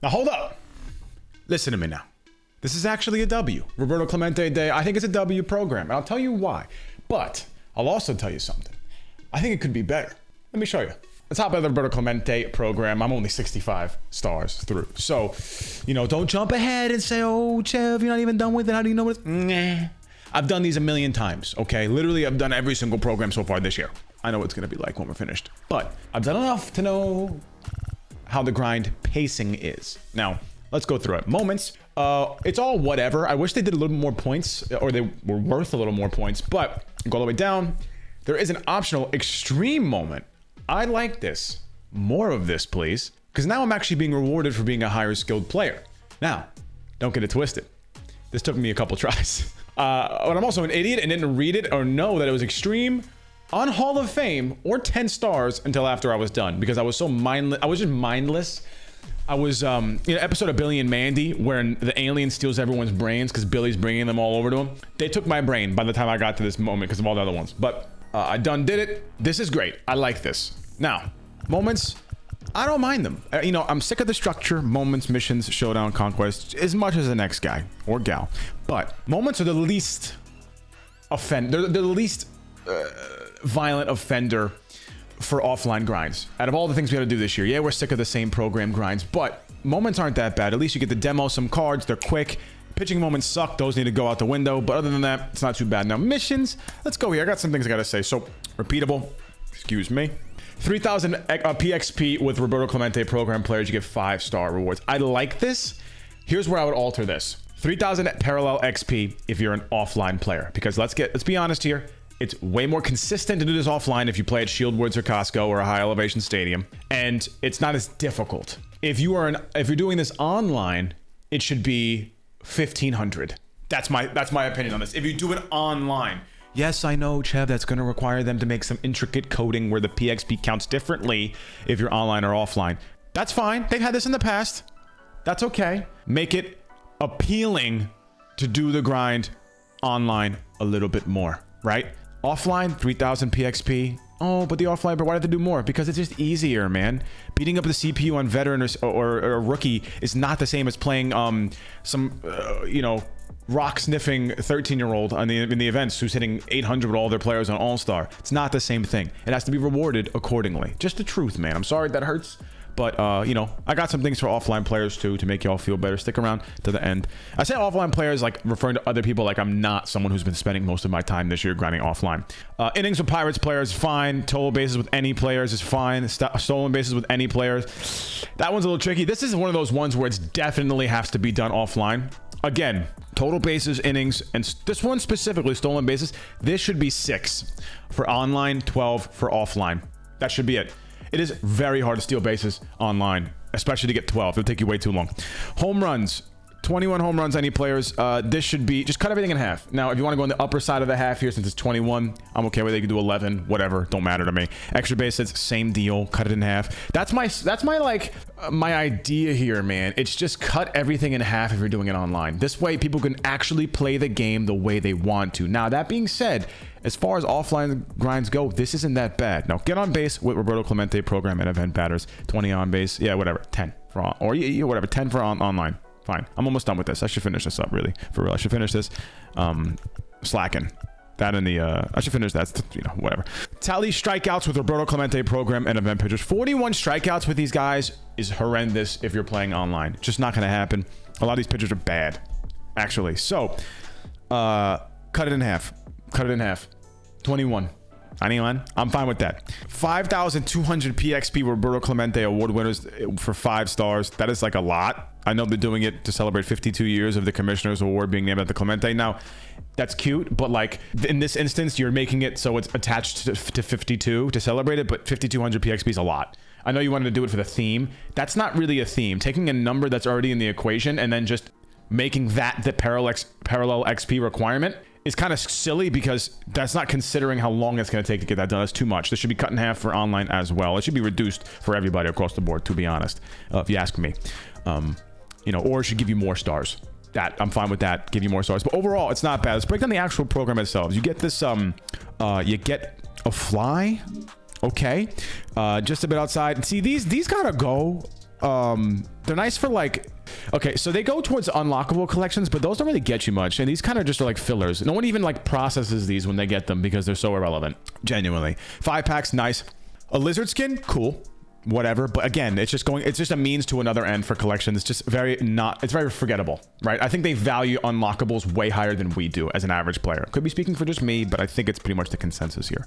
Now hold up. Listen to me now. This is actually a W. Roberto Clemente Day. I think it's a W program. And I'll tell you why. But I'll also tell you something. I think it could be better. Let me show you. The top of the Roberto Clemente program, I'm only 65 stars through. So, don't jump ahead and say, oh, Chev, you're not even done with it. How do you know what it's? Nah. I've done these a million times, okay? Literally, I've done every single program so far this year. I know what it's going to be like when we're finished. But I've done enough to know how the grind pacing is. Now, let's go through it. Moments. It's all whatever. I wish they did a little more points, or they were worth a little more points. But go all the way down. There is an optional extreme moment. I like this. More of this, please. Because now I'm actually being rewarded for being a higher skilled player. Now, don't get it twisted. This took me a couple tries. But I'm also an idiot and didn't read it or know that it was extreme on Hall of Fame or 10 stars until after I was done. Because I was so mindless. I was just mindless. I was, episode of Billy and Mandy where the alien steals everyone's brains because Billy's bringing them all over to him. They took my brain by the time I got to this moment because of all the other ones. But I done did it. This is great. I like this. Now, moments, I don't mind them. I'm sick of the structure, moments, missions, showdown, conquest, as much as the next guy or gal. But moments are the least They're the least violent offender for offline grinds. Out of all the things we had to do this year, yeah, we're sick of the same program grinds, but moments aren't that bad. At least you get to demo some cards. They're quick. Pitching moments suck. Those need to go out the window. But other than that, it's not too bad. Now, missions. Let's go here. I got some things I got to say. So, repeatable. Excuse me. 3,000 PXP with Roberto Clemente program players. You get 5-star rewards. I like this. Here's where I would alter this. 3,000 parallel XP if you're an offline player. Because let's be honest here. It's way more consistent to do this offline if you play at Shield Woods or Costco or a high elevation stadium. And it's not as difficult. If you're doing this online, it should be 1,500. That's my opinion on this. If you do it online, yes, I know, Chev, that's going to require them to make some intricate coding where the PXP counts differently if you're online or offline. That's fine. They've had this in the past. That's okay. Make it appealing to do the grind online a little bit more, right? Offline, 3,000 PXP. Oh, but the offline, but why do they do more? Because it's just easier, man. Beating up the CPU on veteran or a rookie is not the same as playing some rock sniffing 13-year-old in the events who's hitting 800 with all their players on All-Star. It's not the same thing. It has to be rewarded accordingly. Just the truth, man. I'm sorry that hurts. But, I got some things for offline players, too, to make y'all feel better. Stick around to the end. I say offline players, like, referring to other people like I'm not someone who's been spending most of my time this year grinding offline. Innings with Pirates players, fine. Total bases with any players is fine. Stolen bases with any players. That one's a little tricky. This is one of those ones where it definitely has to be done offline. Again, total bases, innings, and this one specifically, stolen bases, this should be 6 for online, 12 for offline. That should be it. It is very hard to steal bases online, especially to get 12. It'll take you way too long. Home runs. 21 home runs, any players. This should be, just cut everything in half. Now, if you want to go on the upper side of the half here, since it's 21, I'm okay with it. You can do 11, whatever. Don't matter to me. Extra base hits, same deal. Cut it in half. That's my idea here, man. It's just cut everything in half if you're doing it online. This way, people can actually play the game the way they want to. Now, that being said, as far as offline grinds go, this isn't that bad. Now, get on base with Roberto Clemente program and event batters. 20 on base. Yeah, whatever. 10 for on, or whatever. 10 for online. Fine. I'm almost done with this. I should finish this up, really. For real. I should finish this. Slacking. That and the, I should finish that. Whatever. Tally strikeouts with Roberto Clemente program and event pitchers. 41 strikeouts with these guys is horrendous if you're playing online. Just not going to happen. A lot of these pitchers are bad, actually. So, cut it in half. Cut it in half. 21. Anyone? I'm fine with that. 5,200 PXP Roberto Clemente award winners for 5 stars. That is like a lot. I know they're doing it to celebrate 52 years of the Commissioner's Award being named after Clemente. Now, that's cute, but like in this instance, you're making it so it's attached to 52 to celebrate it, but 5,200 PXP is a lot. I know you wanted to do it for the theme. That's not really a theme. Taking a number that's already in the equation and then just making that the parallel XP requirement is kind of silly because that's not considering how long it's going to take to get that done. That's too much. This should be cut in half for online as well. It should be reduced for everybody across the board, to be honest, if you ask me. Or it should give you more stars. That I'm fine with that. Give you more stars. But overall, it's not bad. Let's break down the actual program itself. You get this, you get a fly. Okay. Just a bit outside. See, these gotta go. They're nice for like, okay, so they go towards unlockable collections, but those don't really get you much. And these kind of just are like fillers. No one even like processes these when they get them because they're so irrelevant. Genuinely. 5-packs, nice. A lizard skin, cool. Whatever. But again, it's just a means to another end for collections. It's just it's very forgettable, right? I think they value unlockables way higher than we do as an average player. Could be speaking for just me, but I think it's pretty much the consensus here.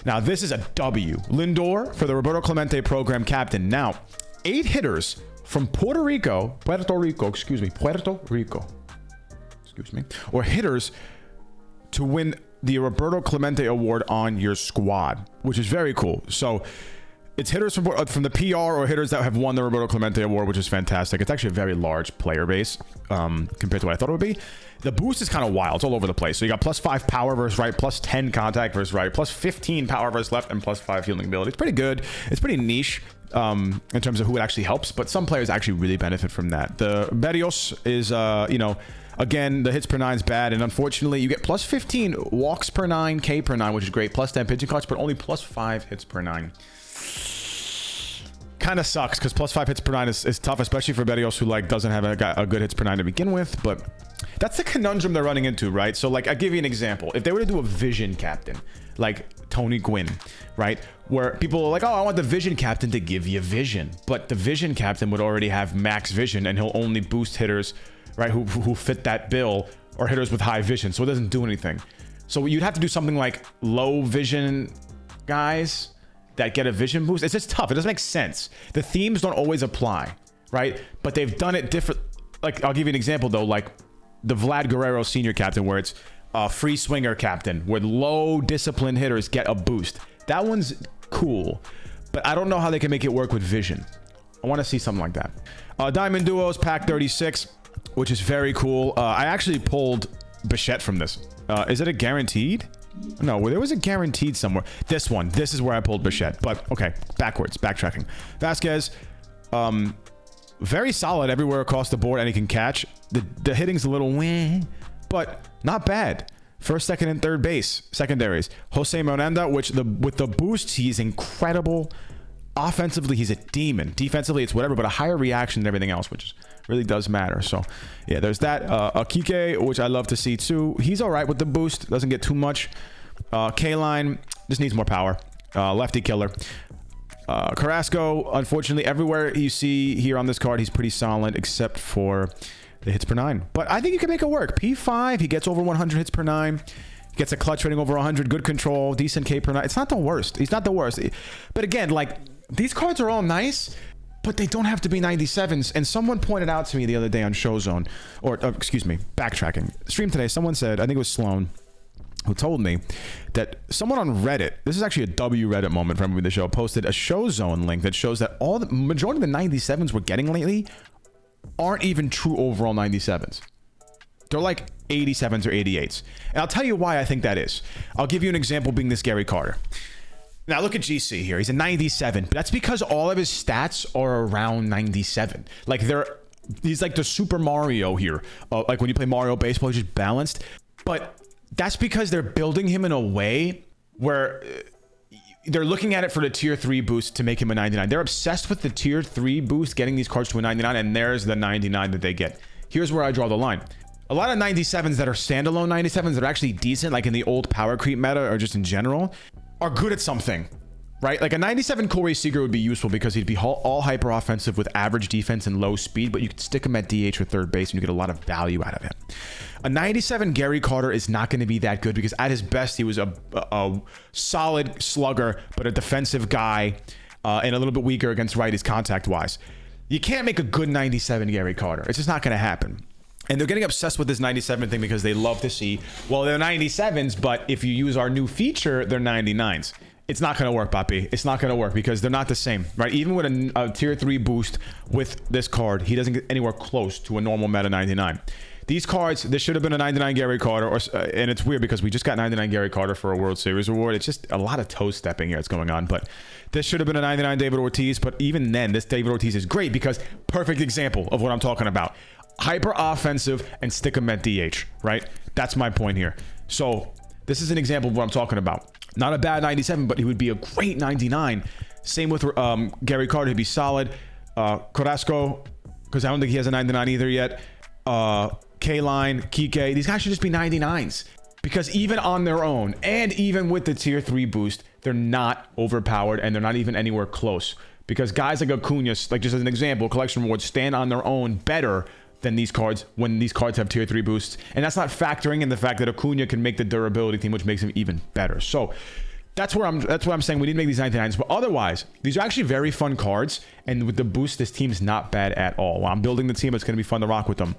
Now, this is a W. Lindor for the Roberto Clemente program captain. Now, 8 hitters from Puerto Rico, or hitters to win the Roberto Clemente Award on your squad, which is very cool. So it's hitters from the PR or hitters that have won the Roberto Clemente Award, which is fantastic. It's actually a very large player base compared to what I thought it would be. The boost is kind of wild. It's all over the place. So you got +5 power versus right, +10 contact versus right, +15 power versus left, and +5 fielding ability. It's pretty good. It's pretty niche in terms of who it actually helps, but some players actually really benefit from that. The Berrios is, again, the hits per 9 is bad, and unfortunately, you get +15 walks per 9, K per 9, which is great, +10 pitching clutch, but only +5 hits per 9. Kind of sucks because +5 hits per 9 is tough, especially for Berrios, who like doesn't have a good hits per 9 to begin with. But that's the conundrum they're running into, right? So like, I'll give you an example. If they were to do a vision captain, like Tony Gwynn, right? Where people are like, oh, I want the vision captain to give you vision. But the vision captain would already have max vision, and he'll only boost hitters, right, who fit that bill, or hitters with high vision. So it doesn't do anything. So you'd have to do something like low vision guys that get a vision boost. It's just tough. It doesn't make sense. The themes don't always apply, right? But they've done it different. Like, I'll give you an example though, like the Vlad Guerrero senior captain, where it's a free swinger captain, where low discipline hitters get a boost. That one's cool, but I don't know how they can make it work with vision. I want to see something like that. Diamond Duos, pack 36, which is very cool. I actually pulled Bichette from this. Is it a guaranteed? No, there was a guaranteed somewhere. This is where I pulled Bichette. But okay, backtracking. Vasquez, very solid everywhere across the board, and he can catch. The hitting's a little weh, but not bad. First, second, and third base secondaries. Jose Miranda, with the boost, he's incredible. Offensively, he's a demon. Defensively, it's whatever, but a higher reaction than everything else, which really does matter. So yeah, there's that. Kike, which I love to see too. He's all right with the boost. Doesn't get too much. K-Line just needs more power. Lefty killer. Carrasco, unfortunately, everywhere you see here on this card, he's pretty solid, except for the hits per 9. But I think you can make it work. P5, he gets over 100 hits per 9. Gets a clutch rating over 100, good control, decent K per 9. It's not the worst. He's not the worst. But again, like, these cards are all nice, but they don't have to be 97s. And someone pointed out to me the other day on Showzone, or excuse me, backtracking. Stream today, someone said, I think it was Sloan, who told me that someone on Reddit, this is actually a W Reddit moment from MLB The Show, posted a Showzone link that shows that all the majority of the 97s we're getting lately aren't even true overall 97s. They're like 87s or 88s. And I'll tell you why I think that is. I'll give you an example, being this Gary Carter. Now look at GC here. He's a 97, but that's because all of his stats are around 97. Like he's like the Super Mario here. Like when you play Mario Baseball, he's just balanced. But that's because they're building him in a way where they're looking at it for the tier 3 boost to make him a 99. They're obsessed with the tier 3 boost, getting these cards to a 99, and there's the 99 that they get. Here's where I draw the line. A lot of 97s that are standalone 97s that are actually decent, like in the old power creep meta or just in general, are good at something, right? Like a 97 Corey Seager would be useful because he'd be all hyper offensive with average defense and low speed, but you could stick him at DH or third base and you get a lot of value out of him. A 97 Gary Carter is not going to be that good because at his best, he was a solid slugger, but a defensive guy and a little bit weaker against righties contact-wise. You can't make a good 97 Gary Carter. It's just not going to happen. And they're getting obsessed with this 97 thing because they love to see, well, they're 97s, but if you use our new feature, they're 99s. It's not going to work, Papi. It's not going to work because they're not the same, right? Even with a tier 3 boost with this card, he doesn't get anywhere close to a normal meta 99. These cards, this should have been a 99 Gary Carter, and it's weird because we just got 99 Gary Carter for a World Series award. It's just a lot of toe stepping here that's going on, but this should have been a 99 David Ortiz, but even then, this David Ortiz is great because perfect example of what I'm talking about. Hyper offensive and stick him at DH, right? That's my point here. So this is an example of what I'm talking about. Not a bad 97, but he would be a great 99. Same with Gary Carter. He'd be solid. Carrasco, because I don't think he has a 99 either yet. K-Line, Kike, these guys should just be 99s. Because even on their own, and even with the tier 3 boost, they're not overpowered and they're not even anywhere close. Because guys like Acuna, like just as an example, collection rewards stand on their own better than these cards when these cards have tier 3 boosts. And that's not factoring in the fact that Acuna can make the durability team, which makes him even better. So that's why I'm saying we need to make these 99s. But otherwise, these are actually very fun cards. And with the boost, this team's not bad at all. While I'm building the team, it's going to be fun to rock with them.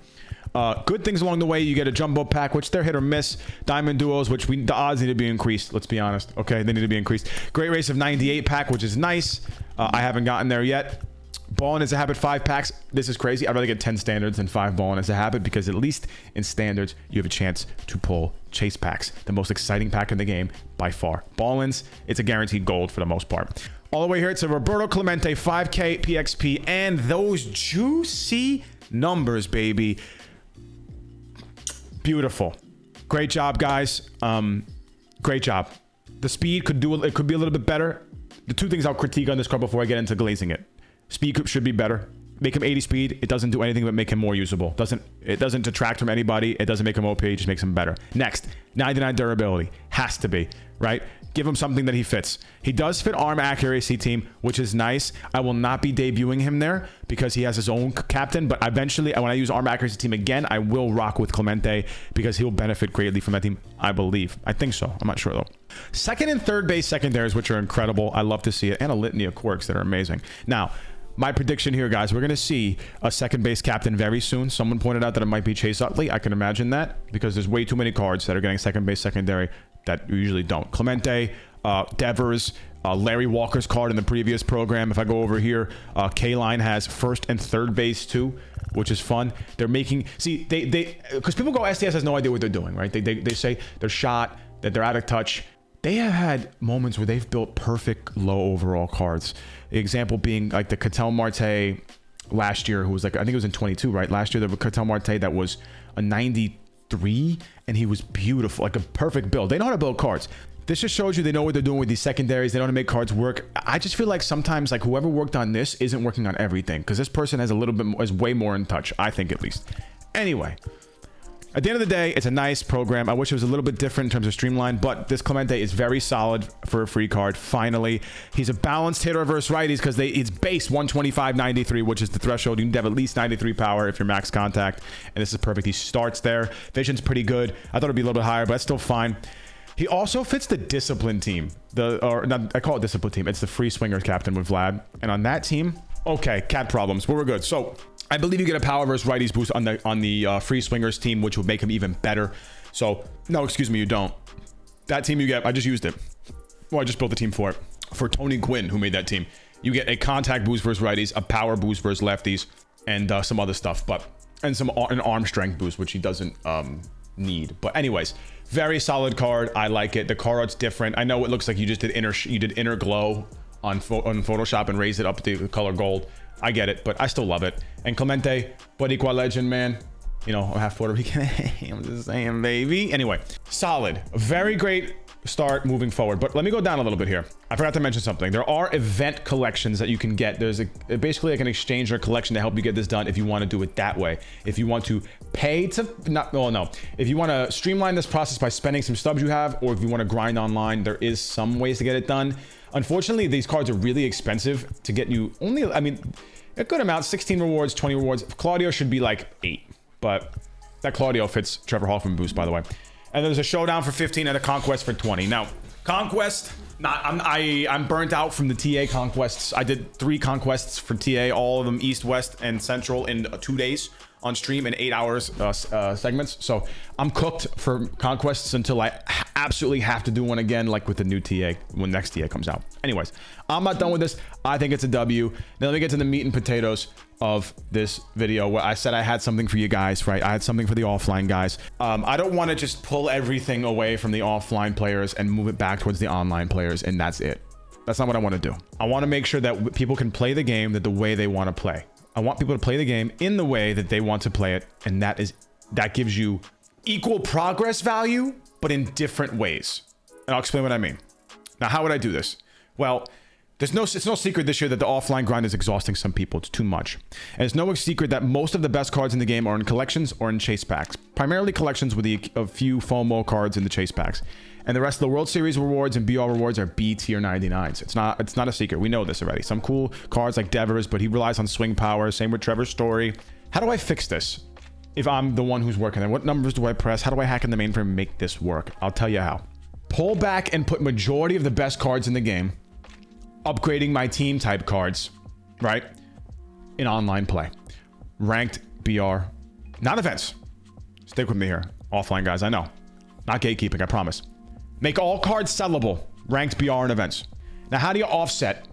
Good things along the way. You get a jumbo pack, which they're hit or miss. Diamond duos, which the odds need to be increased. Let's be honest. Okay, they need to be increased. Great Race of 98 pack, which is nice. I haven't gotten there yet. Ballin' as a habit 5 packs. This is crazy. I'd rather get 10 standards than 5 ballin' as a habit, because at least in standards you have a chance to pull chase packs, the most exciting pack in the game by far. Ballins, it's a guaranteed gold for the most part. All the way here, it's a Roberto Clemente 5K PXP, and those juicy numbers, baby. Beautiful. Great job, guys. Great job. The speed could be a little bit better. The two things I'll critique on this card before I get into glazing it. Speed should be better. Make him 80 speed. It doesn't do anything but make him more usable. It doesn't detract from anybody. It doesn't make him OP. It just makes him better. Next, 99 durability. Has to be, right? Give him something that he fits. He does fit arm accuracy team, which is nice. I will not be debuting him there because he has his own captain. But eventually, when I use arm accuracy team again, I will rock with Clemente because he'll benefit greatly from that team, I believe. I think so. I'm not sure, though. Second and third base secondaries, which are incredible. I love to see it. And a litany of quirks that are amazing. Now, my prediction here, guys, we're going to see a second base captain very soon. Someone pointed out that it might be Chase Utley. I can imagine that because there's way too many cards that are getting second base secondary that usually don't. Clemente, Devers, Larry Walker's card in the previous program. If I go over here, K-Line has first and third base too, which is fun. They're making, see, because people go, STS has no idea what they're doing, right? They say they're shot, that they're out of touch. They have had moments where they've built perfect low overall cards. The example being like the Ketel Marte last year, who was like, I think it was in 22, right? Last year, there was Ketel Marte that was a 93, and he was beautiful, like a perfect build. They know how to build cards. This just shows you they know what they're doing with these secondaries. They know how to make cards work. I just feel like sometimes like whoever worked on this isn't working on everything because this person has a little bit more, is way more in touch, I think at least. Anyway. At the end of the day, it's a nice program. I wish it was a little bit different in terms of streamline, but this Clemente is very solid for a free card. Finally, he's a balanced hitter versus righties because it's base 125, 93, which is the threshold. You need to have at least 93 power if you're max contact, and this is perfect. He starts there. Vision's pretty good. I thought it'd be a little bit higher, but that's still fine. He also fits the discipline team. I call it discipline team. It's the free swingers captain with Vlad, and on that team, okay, cat problems, but we're good. So I believe you get a power versus righties boost on the free swingers team, which would make him even better. So no, excuse me, you don't. That team you get, I just used it. Well, I just built the team for it. For Tony Gwynn, who made that team, you get a contact boost versus righties, a power boost versus lefties, and some other stuff, and an arm strength boost, which he doesn't need. But anyways, very solid card. I like it. The card art's different. I know it looks like you just did inner glow on Photoshop and raised it up to the color gold. I get it, but I still love it. And Clemente, Boricua legend, man. You know, half Puerto Rican. I'm just saying, baby. Anyway, solid. Very great start moving forward. But let me go down a little bit here. I forgot to mention something. There are event collections that you can get. There's basically like an exchange or collection to help you get this done if you want to do it that way. If you want to pay to, if you want to streamline this process by spending some stubs you have, or if you want to grind online, there is some ways to get it done. Unfortunately, these cards are really expensive to get you only, I mean, a good amount, 16 rewards, 20 rewards. Claudio should be like 8, but that Claudio fits Trevor Hoffman boost, by the way. And there's a showdown for 15 and a conquest for 20. Now, conquest, I'm burnt out from the TA conquests. I did 3 conquests for TA, all of them East, West, and Central in 2 days on stream in 8 hours segments. So I'm cooked for conquests until I absolutely have to do one again, like with the new TA when next TA comes out. Anyways, I'm not done with this. I think it's a W. Now let me get to the meat and potatoes of this video where I said I had something for you guys, right? I had something for the offline guys. I don't want to just pull everything away from the offline players and move it back towards the online players, and that's it. That's not what I want to do. I want to make sure that people can play the game the way they want to play. I want people to play the game in the way that they want to play it, and that gives you equal progress value, but in different ways. And I'll explain what I mean. Now, how would I do this? Well, It's no secret this year that the offline grind is exhausting some people. It's too much. And it's no secret that most of the best cards in the game are in collections or in chase packs. Primarily collections with a few FOMO cards in the chase packs. And the rest of the World Series rewards and BR rewards are B tier 99s. It's not a secret. We know this already. Some cool cards like Devers, but he relies on swing power. Same with Trevor Story. How do I fix this? If I'm the one who's working there, what numbers do I press? How do I hack in the mainframe and make this work? I'll tell you how. Pull back and put majority of the best cards in the game, upgrading my team type cards, right? In online play. Ranked BR, not events. Stick with me here. Offline guys, I know. Not gatekeeping, I promise. Make all cards sellable, ranked BR and events. Now, how do you offset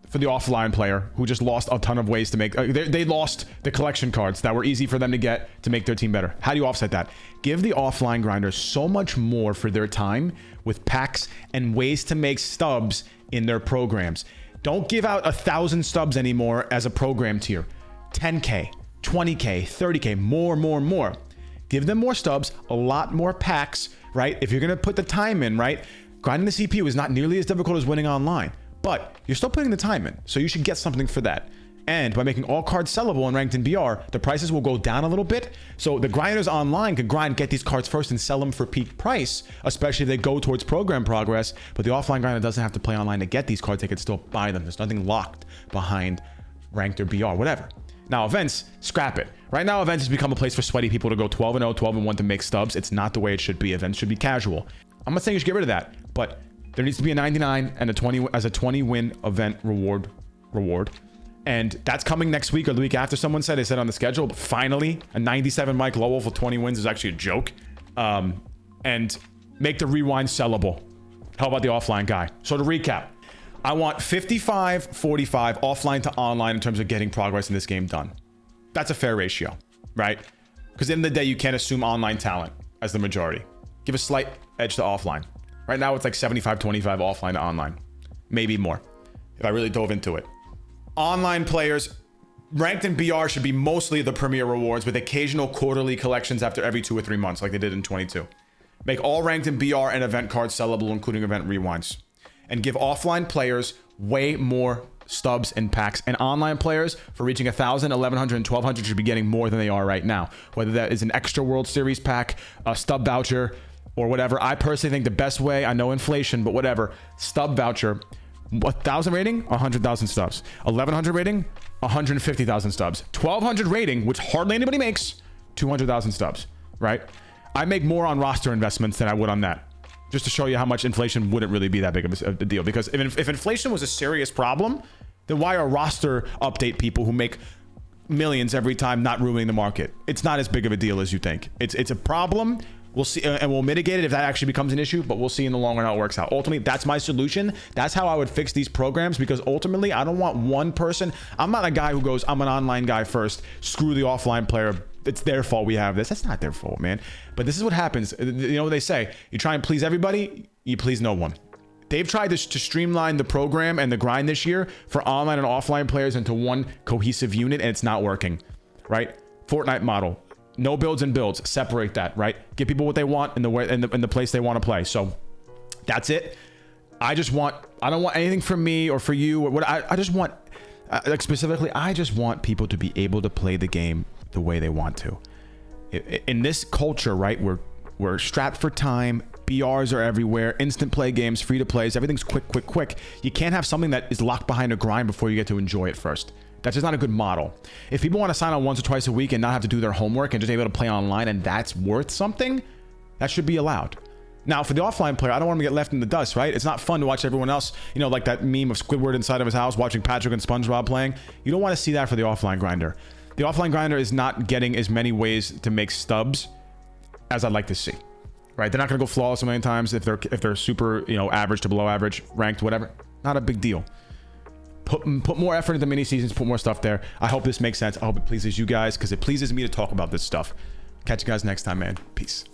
for the offline player who just lost a ton of ways to make, they lost the collection cards that were easy for them to get to make their team better? How do you offset that? Give the offline grinders so much more for their time with packs and ways to make stubs in their programs. Don't give out 1,000 stubs anymore as a program tier. 10K, 20K, 30K, more. Give them more stubs, a lot more packs, right? If you're gonna put the time in, right? Grinding the CPU is not nearly as difficult as winning online, but you're still putting the time in, so you should get something for that. And by making all cards sellable and ranked in BR, the prices will go down a little bit. So the grinders online can get these cards first and sell them for peak price, especially if they go towards program progress. But the offline grinder doesn't have to play online to get these cards. They can still buy them. There's nothing locked behind ranked or BR, whatever. Now events, scrap it. Right now events has become a place for sweaty people to go 12-0, 12-1 to make stubs. It's not the way it should be. Events should be casual. I'm not saying you should get rid of that, but there needs to be a 99 and a 20 as a 20 win event reward. And that's coming next week or the week after. Someone said, they said on the schedule, but finally a 97 Mike Lowell for 20 wins is actually a joke. And make the rewind sellable. How about the offline guy? So to recap, I want 55-45 offline to online in terms of getting progress in this game done. That's a fair ratio, right? Because at the end of the day, you can't assume online talent as the majority. Give a slight edge to offline. Right now, it's like 75-25 offline to online. Maybe more, if I really dove into it. Online players, ranked in BR should be mostly the premier rewards with occasional quarterly collections after every 2 or 3 months, like they did in 22. Make all ranked in BR and event cards sellable, including event rewinds. And give offline players way more stubs and packs. And online players, for reaching 1,000, 1,100, and 1,200 should be getting more than they are right now. Whether that is an extra World Series pack, a stub voucher, or whatever. I personally think the best way, I know inflation, but whatever, stub voucher, 1,000 rating, 100,000 stubs. 1,100 rating, 150,000 stubs. 1,200 rating, which hardly anybody makes, 200,000 stubs, right? I make more on roster investments than I would on that. Just to show you how much inflation wouldn't really be that big of a deal. Because if inflation was a serious problem, then why are roster update people who make millions every time not ruining the market? It's not as big of a deal as you think. It's a problem. We'll see, and we'll mitigate it if that actually becomes an issue, but we'll see in the long run how it works out. Ultimately, that's my solution. That's how I would fix these programs, because ultimately, I don't want one person. I'm not a guy who goes, I'm an online guy first, screw the offline player. It's their fault we have this. That's not their fault, man. But this is what happens. You know what they say? You try and please everybody, you please no one. They've tried to streamline the program and the grind this year for online and offline players into one cohesive unit, and it's not working, right? Fortnite model. No builds and builds. Separate that, right? Give people what they want in the way in the place they want to play. So that's it. I don't want anything from me or for you or what. I just want, like specifically, I just want people to be able to play the game the way they want to. In this culture, right? We're strapped for time. BRs are everywhere. Instant play games, free to plays. Everything's quick. You can't have something that is locked behind a grind before you get to enjoy it first. That's just not a good model. If people want to sign on once or twice a week and not have to do their homework and just able to play online and that's worth something, that should be allowed. Now, for the offline player, I don't want them to get left in the dust, right? It's not fun to watch everyone else, you know, like that meme of Squidward inside of his house watching Patrick and SpongeBob playing. You don't want to see that for the offline grinder. The offline grinder is not getting as many ways to make stubs as I'd like to see, right? They're not going to go flawless a million times if they're super, you know, average to below average, ranked, whatever. Not a big deal. Put more effort into mini seasons, put more stuff there. I hope this makes sense. I hope it pleases you guys, because it pleases me to talk about this stuff. Catch you guys next time, man. Peace.